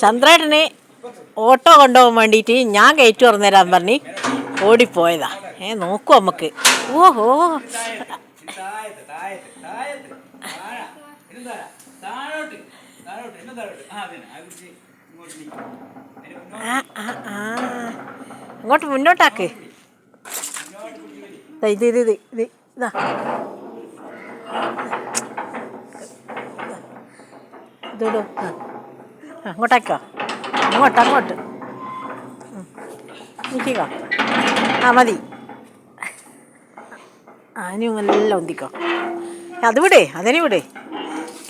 ചന്ദ്രേട്ടന് auto കൊണ്ടുപോകാൻ വേണ്ടിയിട്ട് ഞാൻ കയറ്റി തുറന്നുതരാൻ പറഞ്ഞ് ഓടിപ്പോയതാ. നോക്കൂ നമുക്ക്. ഓഹോ അങ്ങോട്ട് മുന്നോട്ടാക്ക്. ഇത് ഇത് ഇത് ഇത് ഇതാ ഇതോ അങ്ങോട്ടാക്കോ. അങ്ങോട്ട് നിൽക്കുക. മതി. അതിനും എല്ലാം ഒന്നിക്കോ. അത് വിടേ, അതിന് വിടേ.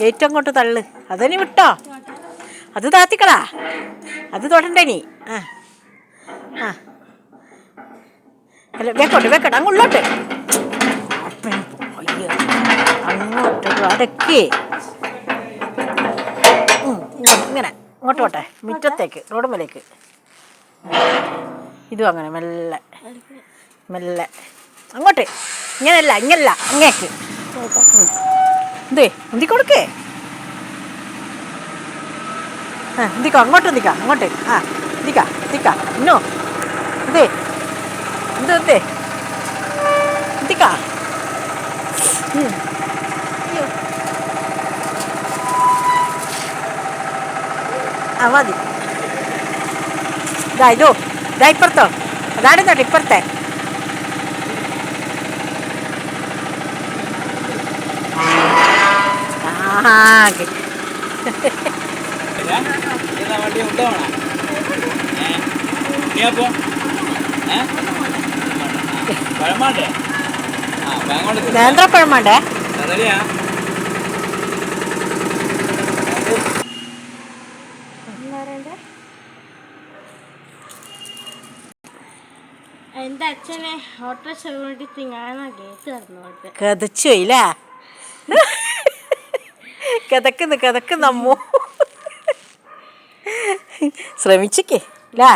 ഏറ്റവും അങ്ങോട്ട് തള്ളു. അതിന് വിട്ടോ. അത് താത്തിക്കളാ. അത് തൊടണ്ടേ നീ. അല്ല വെക്കോട്ടെ അങ്ങോട്ട്. അങ്ങോട്ട് അടക്കേ. ഇങ്ങനെ ഇങ്ങോട്ട് പോട്ടെ. മുറ്റത്തേക്ക്, റോഡ് മേലേക്ക്. ഇതും അങ്ങനെ മെല്ലെ മെല്ലെ അങ്ങോട്ട്. ഇങ്ങനല്ല അങ്ങേക്ക്. എന്തേ എന്തി കൊടുക്കേ. എന്തിക്കോ അങ്ങോട്ട് അങ്ങോട്ട്. എന്തിക്കാ ഇന്നോ. എന്തേ എന്തേ എന്തിക്കാ. മതി. ഇതാ ഇപ്പുറത്തോ. അതാണെന്നോട്ടെ ഇപ്പുറത്തെ. നേന്ത്രപ്പഴം വേണ്ടേ. എന്റെ അച്ഛനെ കഥച്ചോയില്ലേ. കിതക്കുന്നു അമ്മു. ശ്രമിച്ചിക്കേ അല്ലേ.